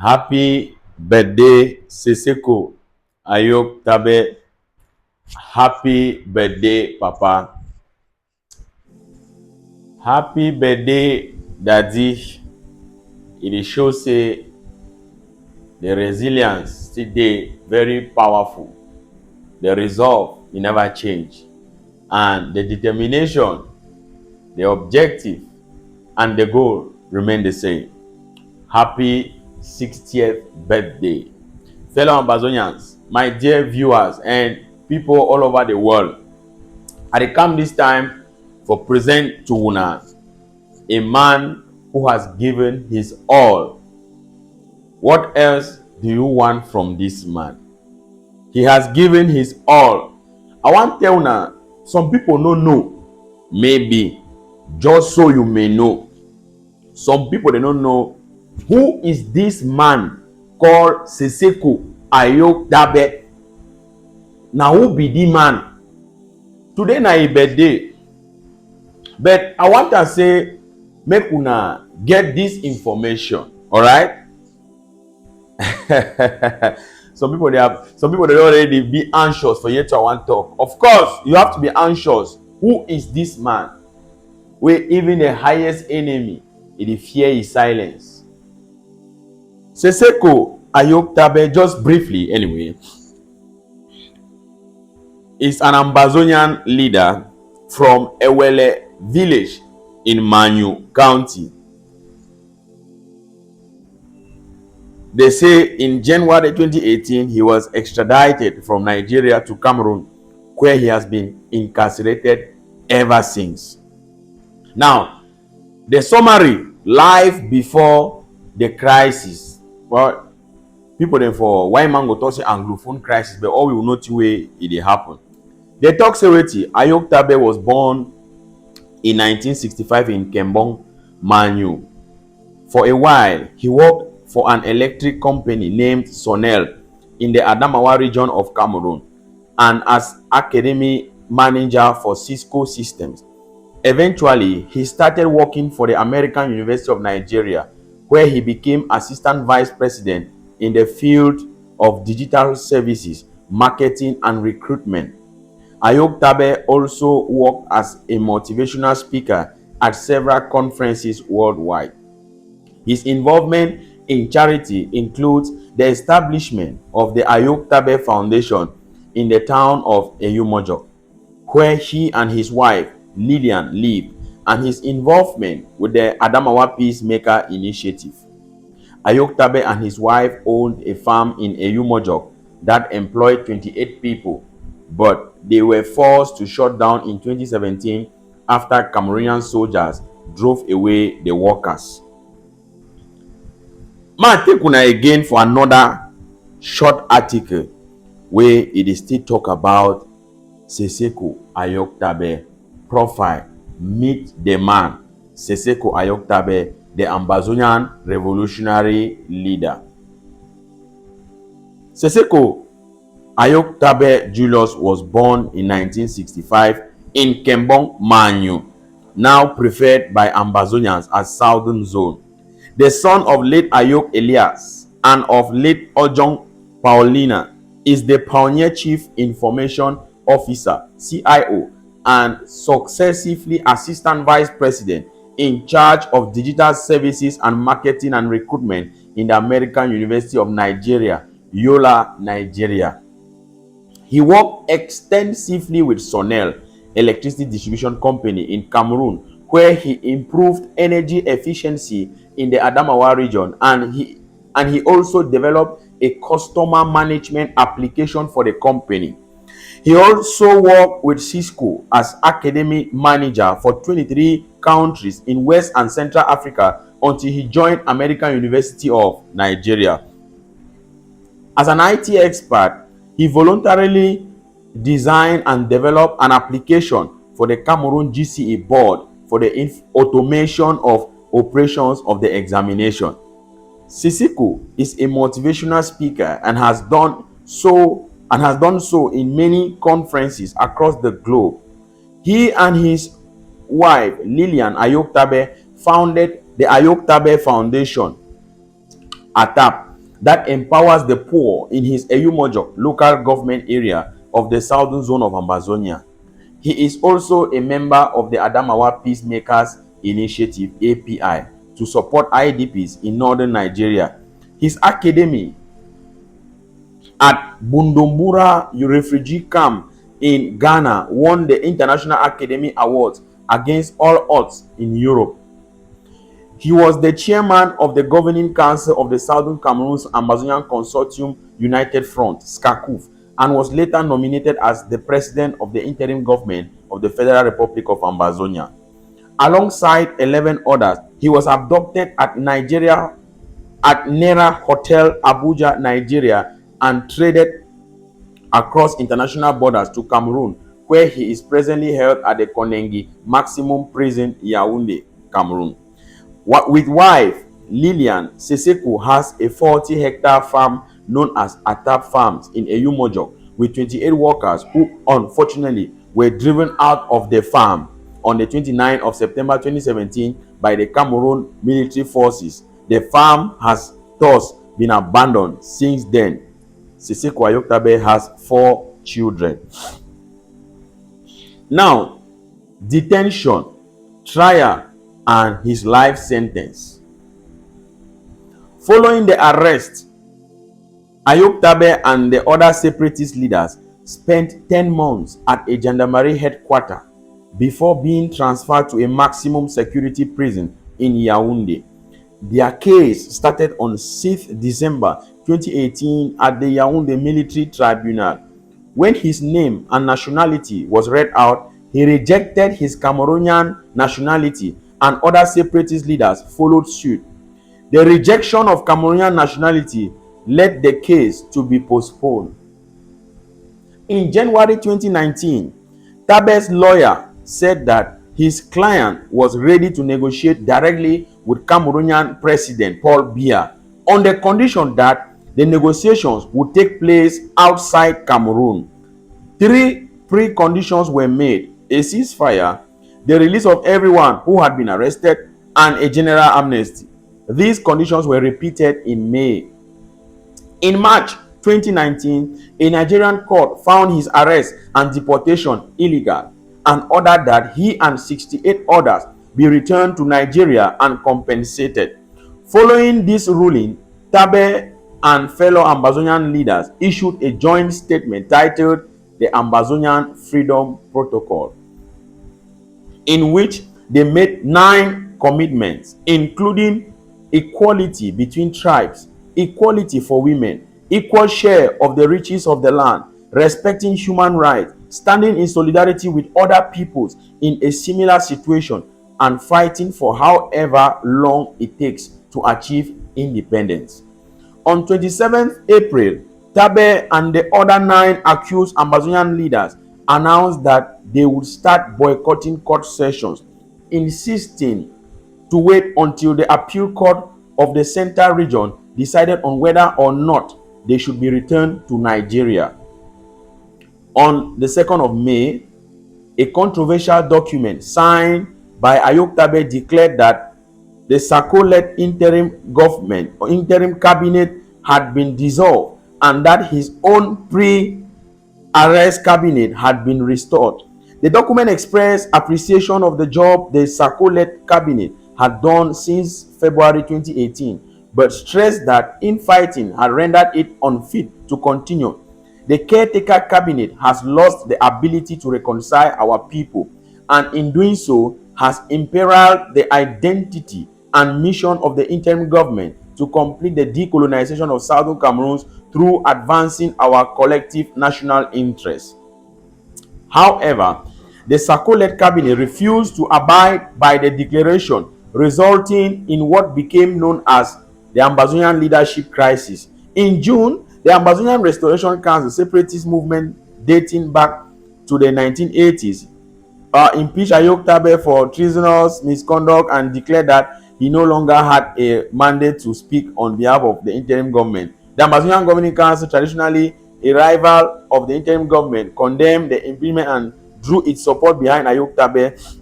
Happy birthday, Sisiku. AyukTabe. Happy birthday, Papa. Happy birthday, Daddy. It shows say the resilience still dey very powerful. The resolve e never change, and the determination, the objective, and the goal remain the same. Happy 60th birthday. Fellow Ambazonians, my dear viewers and people all over the world, I dey come this time for present to una a man who has given his all. What else do you want from this man? He has given his all. I want tell una, some people no know. Maybe just so you may know. Some people they don't know who is this man called Sisiku AyukTabe. Now who be the man? Today na his birthday. But I want to say make una get this information. All right? some people they already be anxious for you to want talk. Of course, you have to be anxious. Who is this man? Where even the highest enemy, it fear his silence. Sisiku AyukTabe, just briefly anyway, is an Ambazonian leader from Ewele village in Manyu County. They say in January 2018, he was extradited from Nigeria to Cameroon, where he has been incarcerated ever since. Now, the summary, life before the crisis. Well, people then for why man go talk say Anglophone crisis, but all we will know the way it happened. The talk serity, AyukTabe was born in 1965 in Kembong, Manyu. For a while, he worked for an electric company named Sonel in the Adamawa region of Cameroon and as academy manager for Cisco Systems. Eventually, he started working for the American University of Nigeria, where he became assistant vice president in the field of digital services, marketing, and recruitment. AyukTabe also worked as a motivational speaker at several conferences worldwide. His involvement in charity includes the establishment of the AyukTabe Foundation in the town of Eyumojok, where he and his wife Lillian live, and his involvement with the Adamawa Peacemaker Initiative. AyukTabe and his wife owned a farm in Eyumojok that employed 28 people, but they were forced to shut down in 2017 after Cameroonian soldiers drove away the workers. Man, take una again for another short article where it is still talk about Sisiku AyukTabe profile. Meet the man, Sisiku AyukTabe, the Ambazonian revolutionary leader. Sisiku AyukTabe Julius was born in 1965 in Kembong, Manyu, now preferred by Ambazonians as Southern Zone. The son of late Ayuk Elias and of late Ojong Paulina, is the Pioneer Chief Information Officer (CIO) and successively Assistant Vice President in charge of digital services and marketing and recruitment in the American University of Nigeria, Yola, Nigeria. He worked extensively with Sonel, electricity distribution company in Cameroon, where he improved energy efficiency in the Adamawa region, and he also developed a customer management application for the company. He also worked with Cisco as academic manager for 23 countries in West and Central Africa until he joined American University of Nigeria. As an IT expert, he voluntarily designed and developed an application for the Cameroon GCE board for the automation of operations of the examination. Sisiku is a motivational speaker and has done so in many conferences across the globe. He and his wife Lillian AyukTabe founded the AyukTabe Foundation, ATAP, that empowers the poor in his Eyumojok local government area of the southern zone of Ambazonia. He is also a member of the Adamawa Peacemakers Initiative (API) to support IDPs in northern Nigeria. His academy at Bundumbura refugee camp in Ghana won the International Academy Awards against all odds in Europe. He was the chairman of the governing council of the Southern Cameroon's Ambazonian Consortium United Front (SCACUF) and was later nominated as the president of the interim government of the Federal Republic of Ambazonia. Alongside 11 others, he was abducted at Nera Hotel, Abuja, Nigeria, and traded across international borders to Cameroon, where he is presently held at the Konengi Maximum Prison, Yaoundé, Cameroon. With wife Lillian, Sisiku has a 40-hectare farm known as AyukTabe Farms in Eyumojok with 28 workers who unfortunately were driven out of the farm on the 29th of September 2017 by the Cameroon military forces. The farm has thus been abandoned since then. Sisiku AyukTabe has 4 children. Now, detention, trial, and his life sentence. Following the arrest, AyukTabe and the other separatist leaders spent 10 months at a gendarmerie headquarters before being transferred to a maximum security prison in Yaoundé. Their case started on 6th December 2018 at the Yaoundé Military Tribunal. When his name and nationality was read out, he rejected his Cameroonian nationality, and other separatist leaders followed suit. The rejection of Cameroonian nationality led the case to be postponed. In January 2019, Tabe's lawyer said that his client was ready to negotiate directly with Cameroonian President Paul Biya on the condition that the negotiations would take place outside Cameroon. 3 preconditions were made: a ceasefire, the release of everyone who had been arrested, and a general amnesty. These conditions were repeated in May. In March 2019, a Nigerian court found his arrest and deportation illegal and ordered that he and 68 others be returned to Nigeria and compensated. Following this ruling, Tabe and fellow Ambazonian leaders issued a joint statement titled the Ambazonian Freedom Protocol, in which they made 9 commitments, including equality between tribes, equality for women, equal share of the riches of the land, respecting human rights, standing in solidarity with other peoples in a similar situation, and fighting for however long it takes to achieve independence. On 27th April, Tabe and the other 9 accused Ambazonian leaders announced that they would start boycotting court sessions, insisting to wait until the appeal court of the Central Region decided on whether or not they should be returned to Nigeria. On the 2nd of May, a controversial document signed by AyukTabe declared that the Sako-led interim cabinet had been dissolved and that his own pre-arrest cabinet had been restored. The document expressed appreciation of the job the Sako-led cabinet had done since February 2018, but stressed that infighting had rendered it unfit to continue. The caretaker cabinet has lost the ability to reconcile our people, and in doing so has imperiled the identity and mission of the interim government to complete the decolonization of Southern Cameroon through advancing our collective national interests. However, the Sako-led cabinet refused to abide by the declaration, resulting in what became known as the Ambazonian leadership crisis. In June, the Ambazonian Restoration Council, separatist movement dating back to the 1980s, impeached AyukTabe for treasonous misconduct and declared that he no longer had a mandate to speak on behalf of the interim government. The Ambazonian Governing Council, traditionally a rival of the interim government, condemned the impeachment and drew its support behind AyukTabe.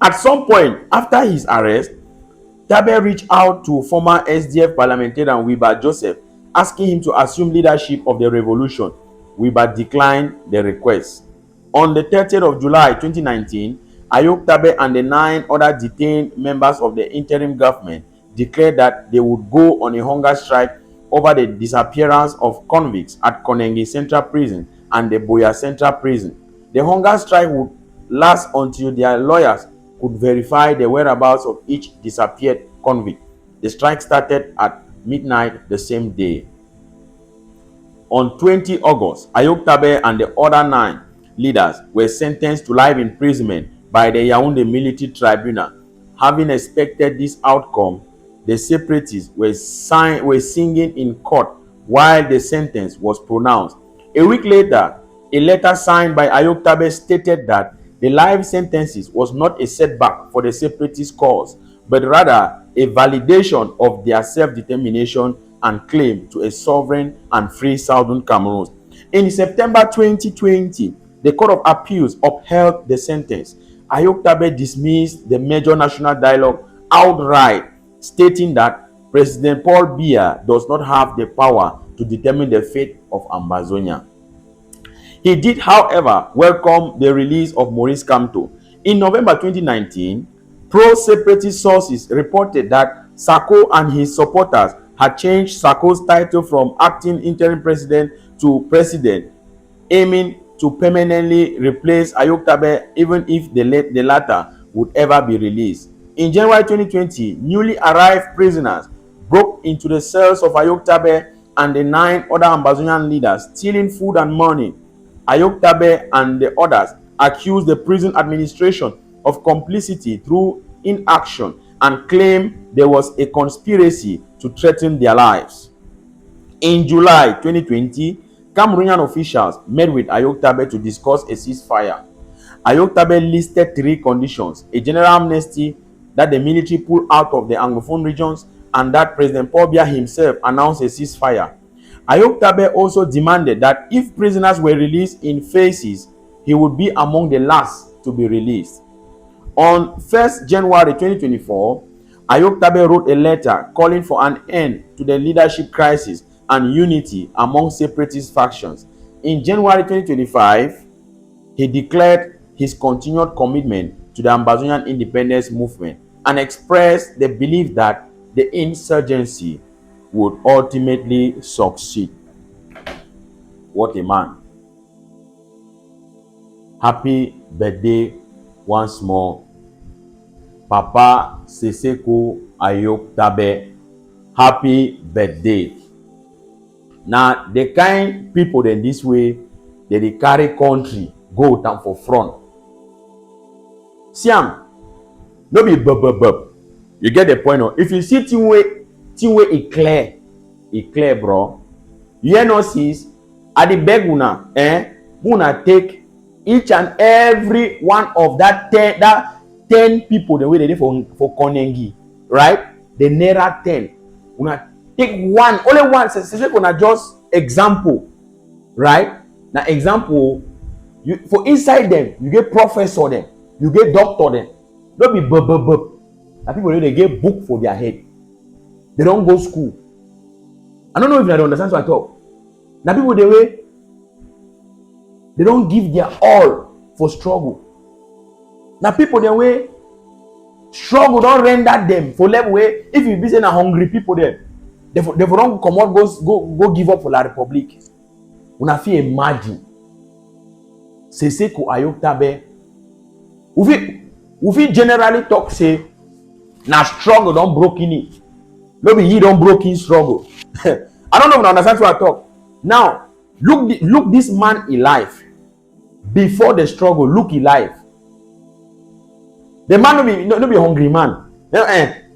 At some point after his arrest, Tabe reached out to former SDF parliamentarian Wiba Joseph, asking him to assume leadership of the revolution. Wiba declined the request. On the 30th of July 2019, AyukTabe and the 9 other detained members of the interim government declared that they would go on a hunger strike over the disappearance of convicts at Konengi Central Prison and the Boya Central Prison. The hunger strike would last until their lawyers could verify the whereabouts of each disappeared convict. The strike started at midnight the same day. On 20 August, AyukTabe and the other 9 leaders were sentenced to life imprisonment by the Yaoundé Military Tribunal. Having expected this outcome, the separatists were singing in court while the sentence was pronounced. A week later, a letter signed by AyukTabe stated that the life sentences was not a setback for the separatist cause, but rather a validation of their self-determination and claim to a sovereign and free Southern Cameroon. In September 2020, the Court of Appeals upheld the sentence. AyukTabe dismissed the major national dialogue outright, stating that President Paul Biya does not have the power to determine the fate of Ambazonia. He did, however, welcome the release of Maurice Kamto. In November 2019, pro-separatist sources reported that Sako and his supporters had changed Sako's title from acting interim president to president, aiming to permanently replace AyukTabe even if the latter would ever be released. In January 2020, newly arrived prisoners broke into the cells of AyukTabe and the 9 other Ambazonian leaders, stealing food and money. AyukTabe and the others accused the prison administration of complicity through inaction and claimed there was a conspiracy to threaten their lives. In July 2020, Cameroonian officials met with AyukTabe to discuss a ceasefire. AyukTabe listed 3 conditions: a general amnesty, that the military pull out of the Anglophone regions, and that President Paul Biya himself announced a ceasefire. AyukTabe also demanded that if prisoners were released in phases, he would be among the last to be released. On 1st January 2024, AyukTabe wrote a letter calling for an end to the leadership crisis and unity among separatist factions. In January 2025, he declared his continued commitment to the Ambazonian independence movement and expressed the belief that the insurgency would ultimately succeed. What a man. Happy birthday once more, Papa Sisiku AyukTabe. Happy birthday. Now, the kind people in this way, they carry country go down for front. Siam, no be bub. You get the point. No? If you see thing way it clear, bro. You know, sis, at the beg una take each and every one of that 10 people the way they did for Konengi, right? The naira 10. Una take one, only one. Say una just example, right? Now example, you for inside them, you get professor them, you get doctor them. Don't be bub. Now people they get book for their head. They don't go school. I don't know if you understand what I talk. Now people they don't give their all for struggle. Now people the way struggle don't render them for level way. If you be saying a hungry people there, they don't come out go give up for la Republic. Una fi imagine. Sisiku AyukTabe. We generally talk say na struggle don't broke in it. Maybe he don't broke in struggle. I don't know if you understand what I talk. Now, look this man alive. Before the struggle, look alive. The man no be hungry man.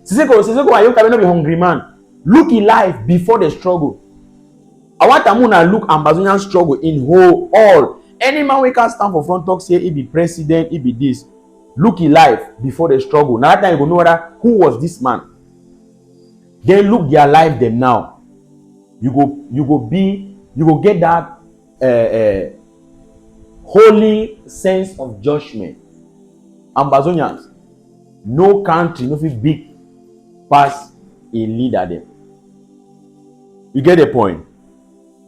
Sisiku AyukTabe no be hungry man. Look alive before the struggle. I want to look Ambazonian struggle in whole all. Any man we can stand for front talk say he be president, he be this. Look alive before the struggle. Now that time you go know whether who was this man. Then look their life them now. You go get that holy sense of judgment. Ambazonians, no country, no fit big pass a leader them. You get the point?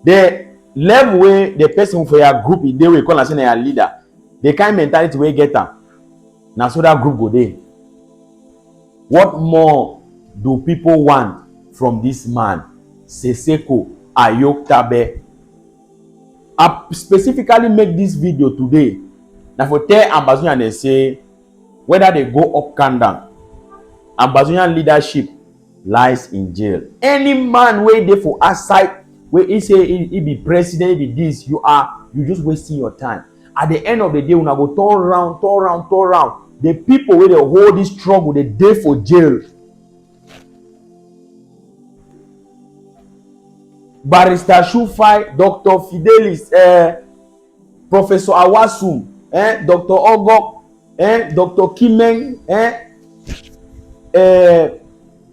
The level where the person for your group they will call as a leader, the kind mentality we get am. Now so that group go there. What more do people want from this man, Sisiku AyukTabe? I specifically make this video today. Now for tell Ambazonia they say whether they go up and down, Ambazonian leadership lies in jail. Any man where they for outside where he say he be president, he be this, you just wasting your time. At the end of the day, when I go turn around, the people where they hold this struggle, they dey for jail. Barrister Shufai, Dr. Fidelis, Professor Awasum, Dr. Ogok, Dr. Kimeng,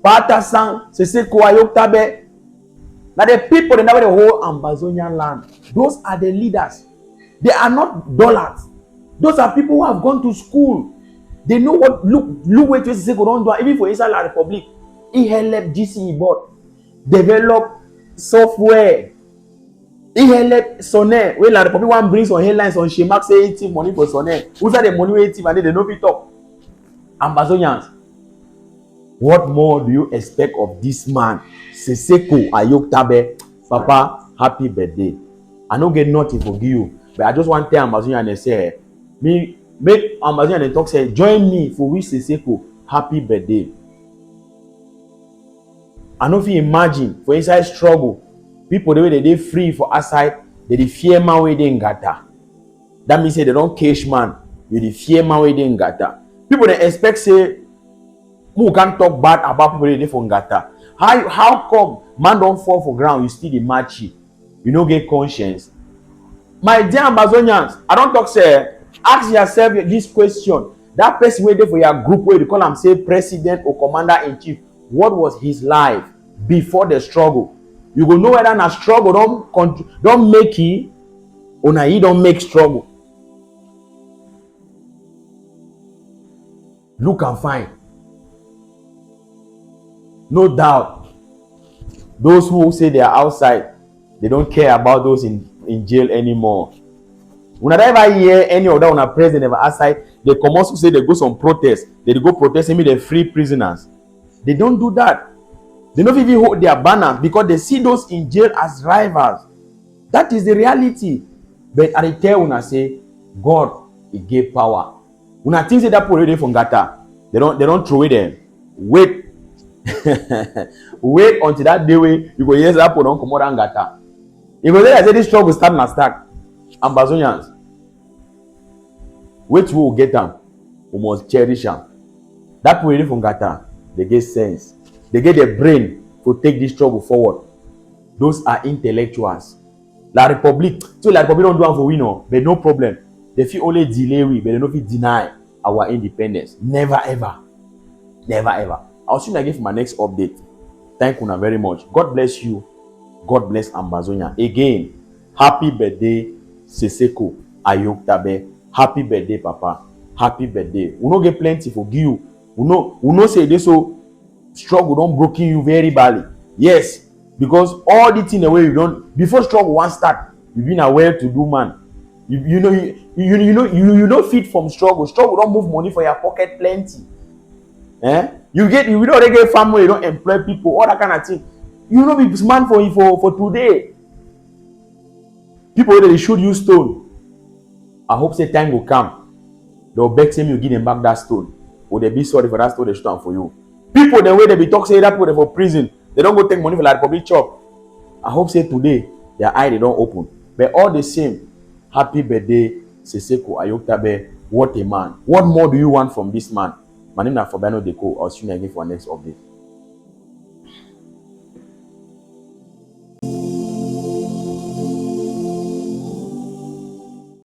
Patasan, Sisiku AyukTabe. Now the people they never the whole Ambazonian land. Those are the leaders. They are not dollars. Those are people who have gone to school. They know what look what Sisiku don't do. Even for inside the Republic, he helped GCE board develop software. He helped Sonne. When the Republic one brings some headlines on Shemak say 18 money for Sonne. Who's that the money 18 and they know fit talk. Ambazonians. What more do you expect of this man, Sisiku AyukTabe? Papa, happy birthday. I don't get nothing for you, but I just want to tell Ambazonia and say, me make Ambazonia and talk say, join me for wish Sisiku happy birthday. I know if you imagine for inside struggle, people the way they free for outside, they fear man way they ngata. That means say they don't cash man, you fear man way they ngata. People they expect say who can talk bad about people they for ngata. How come man don't fall for ground, you still the matchy? You don't get conscience. My dear Ambazonians, I don't talk say, ask yourself this question. That person waiting for your group where you call him say president or commander-in-chief, what was his life before the struggle? You go know whether na struggle don't make it or na he don't make struggle. Look and find. No doubt, those who say they are outside, they don't care about those in jail anymore. When I ever hear any of that on a president ever outside, they come also say they go some protest. They go protest and they free prisoners. They don't do that. They don't even hold their banners because they see those in jail as rivals. That is the reality. But I tell when I say God, He gave power. When I think say that people from Gata, they don't throw it them. Wait. Wait until that day where you go yes that people don't come out and Gata. You go say this struggle start and start. Ambazonians, which will get them, we must cherish them. That people from Gata, they get sense. They get their brain to take this struggle forward. Those are intellectuals. La Republic, so La Republic don't do it for we know, but no problem. They feel only delay we, but they don't feel deny our independence. Never ever. Never ever. I'll soon again for my next update. Thank you very much. God bless you. God bless Ambazonia. Again, happy birthday, Sisiku AyukTabe. Happy birthday, Papa. Happy birthday. We no get plenty for you. We no say this so struggle don't broken you very badly. Yes, because all the thing the way you don't before struggle one start, you've been aware to do man. You know fit from struggle. Struggle don't move money for your pocket plenty. You don't already get family, you don't employ people, all that kind of thing. You know be man for today. People they should use stone. I hope say time will come. They'll beg them you give them back that stone. Or they be sorry for that stone they shoot for you. People the way they be talk say that people they for prison, they don't go take money for like public chop. I hope say today their eye they don't open. But all the same, happy birthday, Sisiku AyukTabe. What a man. What more do you want from this man? My name is Fabiano Deco. I'll see you again for our next update.